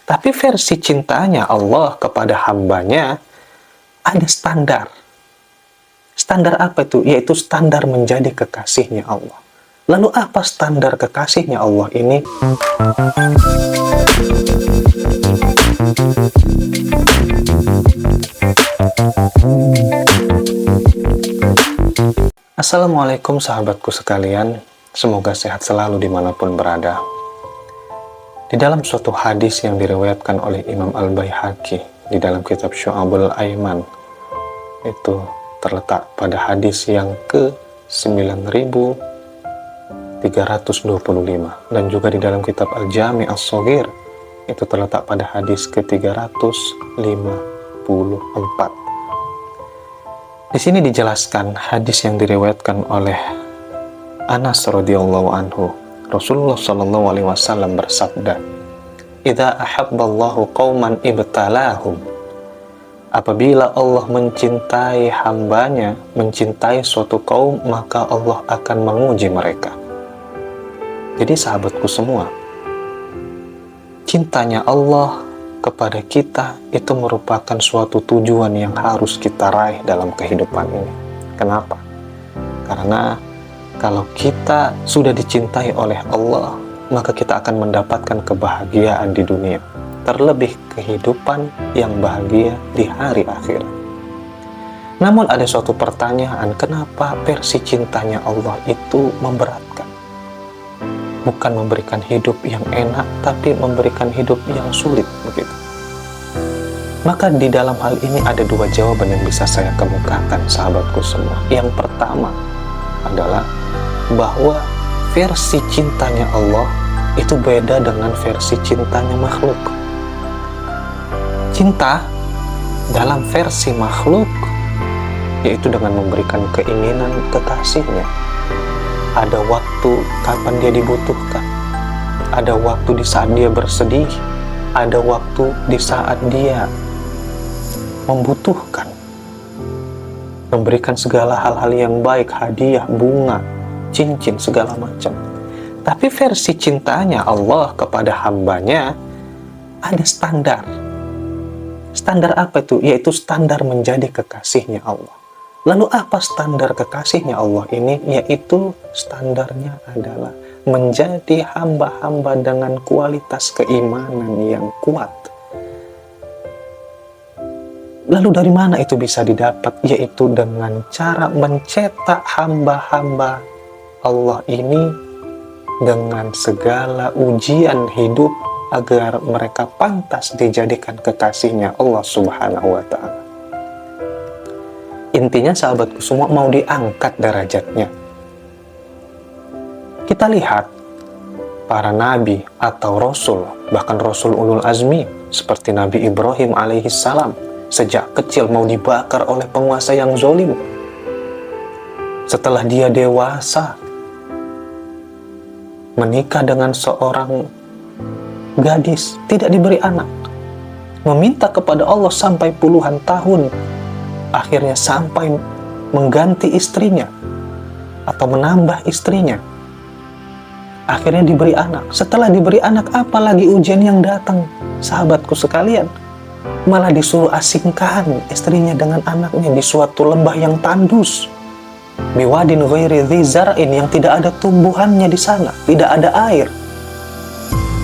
Tapi versi cintanya Allah kepada hambanya ada standar. Standar apa itu? Yaitu standar menjadi kekasihnya Allah. Lalu apa standar kekasihnya Allah ini? Assalamualaikum sahabatku sekalian, semoga sehat selalu dimanapun berada. Di dalam suatu hadis yang diriwayatkan oleh Imam Al-Baihaqi di dalam kitab Syu'abul Aiman, itu terletak pada hadis yang ke-9325, dan juga di dalam kitab Al-Jami' As-Shaghir itu terletak pada hadis ke-354. Di sini dijelaskan hadis yang diriwayatkan oleh Anas radhiyallahu anhu. Rasulullah shallallahu alaihi wasallam bersabda, "Idza ahabballahu qauman ibtalahum." Apabila Allah mencintai hambanya, mencintai suatu kaum, maka Allah akan menguji mereka. Jadi sahabatku semua, cintanya Allah kepada kita itu merupakan suatu tujuan yang harus kita raih dalam kehidupan ini. Kenapa? Karena kalau kita sudah dicintai oleh Allah, maka kita akan mendapatkan kebahagiaan di dunia, terlebih kehidupan yang bahagia di hari akhir. Namun ada suatu pertanyaan, kenapa versi cintanya Allah itu memberatkan? Bukan memberikan hidup yang enak, tapi memberikan hidup yang sulit, begitu. Maka di dalam hal ini ada dua jawaban yang bisa saya kemukakan, sahabatku semua. Yang pertama adalah bahwa versi cintanya Allah itu beda dengan versi cintanya makhluk. Cinta dalam versi makhluk yaitu dengan memberikan keinginan kekasihnya. Ada waktu kapan dia dibutuhkan, ada waktu di saat dia bersedih, ada waktu di saat dia membutuhkan, memberikan segala hal-hal yang baik, hadiah, bunga, cincin, segala macam. Tapi versi cintanya Allah kepada hambanya ada standar. Standar apa itu? Yaitu standar menjadi kekasihnya Allah. Lalu apa standar kekasihnya Allah ini? Yaitu standarnya adalah menjadi hamba-hamba dengan kualitas keimanan yang kuat. Lalu dari mana itu bisa didapat? Yaitu dengan cara mencetak hamba-hamba Allah ini dengan segala ujian hidup agar mereka pantas dijadikan kekasihnya Allah Subhanahu wa Ta'ala. Intinya sahabatku semua, mau diangkat derajatnya. Kita lihat para nabi atau rasul, bahkan rasul ulul azmi seperti Nabi Ibrahim alaihissalam, sejak kecil mau dibakar oleh penguasa yang zalim. Setelah dia dewasa, menikah dengan seorang gadis, tidak diberi anak, meminta kepada Allah sampai puluhan tahun, akhirnya sampai mengganti istrinya atau menambah istrinya, akhirnya diberi anak. Setelah diberi anak, apalagi ujian yang datang, sahabatku sekalian? Malah disuruh asingkan istrinya dengan anaknya di suatu lembah yang tandus, biwadin ghairi dzi zar'in, yang tidak ada tumbuhannya di sana, tidak ada air.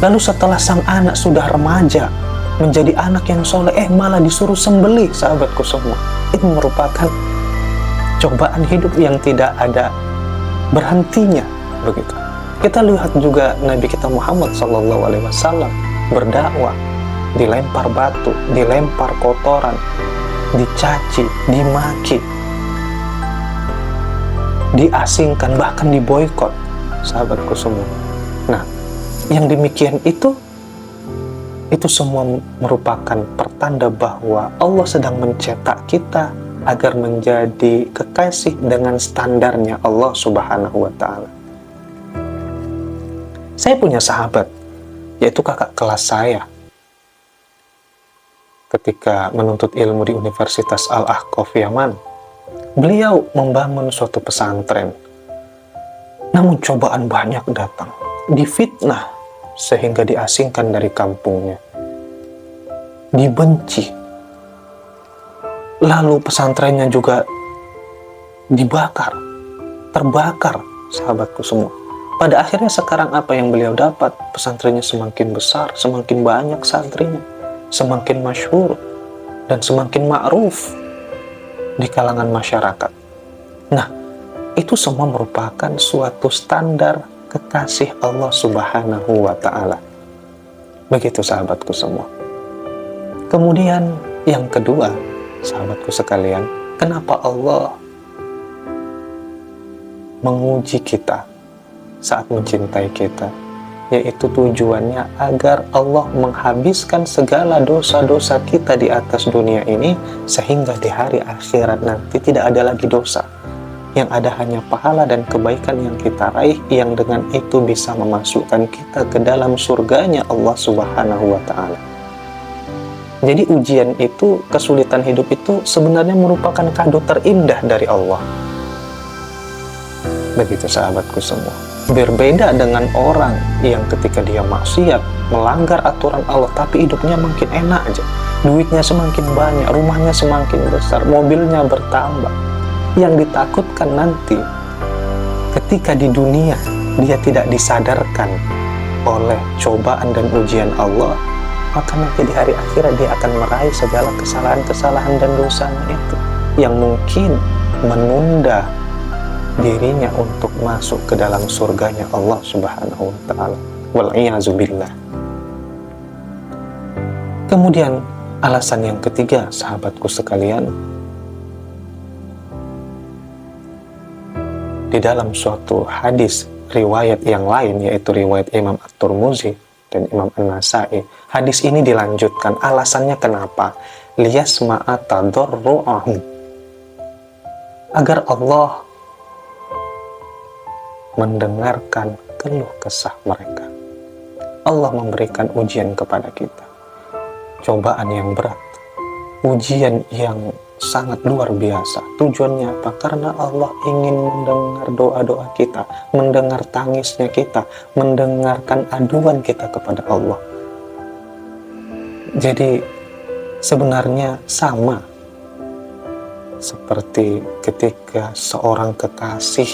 Lalu setelah sang anak sudah remaja, menjadi anak yang soleh, malah disuruh sembelih, sahabatku semua. Itu merupakan cobaan hidup yang tidak ada berhentinya, begitu. Kita lihat juga Nabi kita Muhammad SAW berdakwah, dilempar batu, dilempar kotoran, dicaci, dimaki, diasingkan, bahkan diboikot, sahabatku semua. Nah, yang demikian itu semua merupakan pertanda bahwa Allah sedang mencetak kita agar menjadi kekasih dengan standarnya Allah Subhanahu wa Ta'ala. Saya punya sahabat, yaitu kakak kelas saya. Ketika menuntut ilmu di Universitas Al-Ahqaf Yaman, beliau membangun suatu pesantren. Namun cobaan banyak datang, difitnah sehingga diasingkan dari kampungnya. dibenci. Lalu pesantrennya juga dibakar, terbakar, sahabatku semua. Pada akhirnya sekarang apa yang beliau dapat? Pesantrennya semakin besar, semakin banyak santrinya, semakin masyhur, dan semakin ma'ruf di kalangan masyarakat. Nah, itu semua merupakan suatu standar kekasih Allah Subhanahu wa Ta'ala. Begitu sahabatku semua. Kemudian yang kedua, sahabatku sekalian, kenapa Allah menguji kita saat mencintai kita? Yaitu tujuannya agar Allah menghabiskan segala dosa-dosa kita di atas dunia ini, sehingga di hari akhirat nanti tidak ada lagi dosa. Yang ada hanya pahala dan kebaikan yang kita raih, yang dengan itu bisa memasukkan kita ke dalam surganya Allah Subhanahu wa Ta'ala. Jadi ujian itu, kesulitan hidup itu sebenarnya merupakan kado terindah dari Allah. Begitu sahabatku semua. Berbeda dengan orang yang ketika dia maksiat, melanggar aturan Allah, tapi hidupnya makin enak aja. Duitnya semakin banyak, rumahnya semakin besar, mobilnya bertambah. Yang ditakutkan nanti ketika di dunia dia tidak disadarkan oleh cobaan dan ujian Allah, maka nanti di hari akhirat dia akan meraih segala kesalahan-kesalahan dan dosanya itu, yang mungkin menunda dirinya untuk masuk ke dalam surganya Allah Subhanahu wa Ta'ala. Wal'iyazubillah. Kemudian alasan yang ketiga, sahabatku sekalian, di dalam suatu hadis riwayat yang lain, yaitu riwayat Imam At-Tirmidzi dan Imam An-Nasa'i, hadis ini dilanjutkan. Alasannya kenapa? Liyasma'a tadarru'ahum, agar Allah mendengarkan keluh kesah mereka. Allah memberikan ujian kepada kita, cobaan yang berat, ujian yang sangat luar biasa. Tujuannya apa? Karena Allah ingin mendengar doa-doa kita, mendengar tangisnya kita, mendengarkan aduan kita kepada Allah. Jadi sebenarnya sama seperti ketika seorang kekasih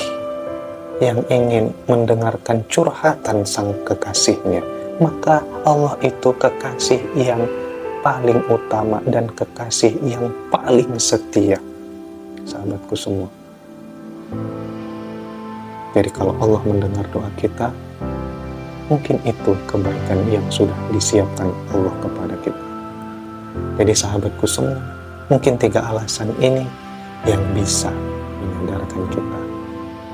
yang ingin mendengarkan curhatan sang kekasihnya, maka Allah itu kekasih yang paling utama dan kekasih yang paling setia, sahabatku semua. Jadi kalau Allah mendengar doa kita, mungkin itu kebaikan yang sudah disiapkan Allah kepada kita. Jadi sahabatku semua, mungkin 3 alasan ini yang bisa menyadarkan kita,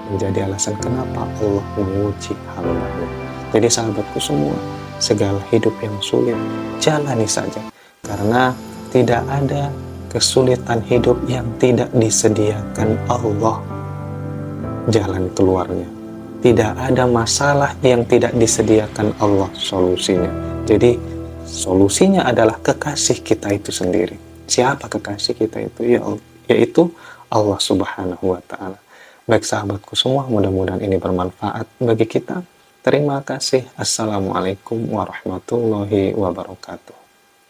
menjadi alasan kenapa Allah menguji hamba-Nya. Jadi sahabatku semua, segala hidup yang sulit jalani saja, karena tidak ada kesulitan hidup yang tidak disediakan Allah jalan keluarnya. Tidak ada masalah yang tidak disediakan Allah solusinya. Jadi solusinya adalah kekasih kita itu sendiri. Siapa kekasih kita itu? Yaitu Allah Subhanahu wa Ta'ala. Baik sahabatku semua, mudah-mudahan ini bermanfaat bagi kita. Terima kasih. Assalamualaikum warahmatullahi wabarakatuh.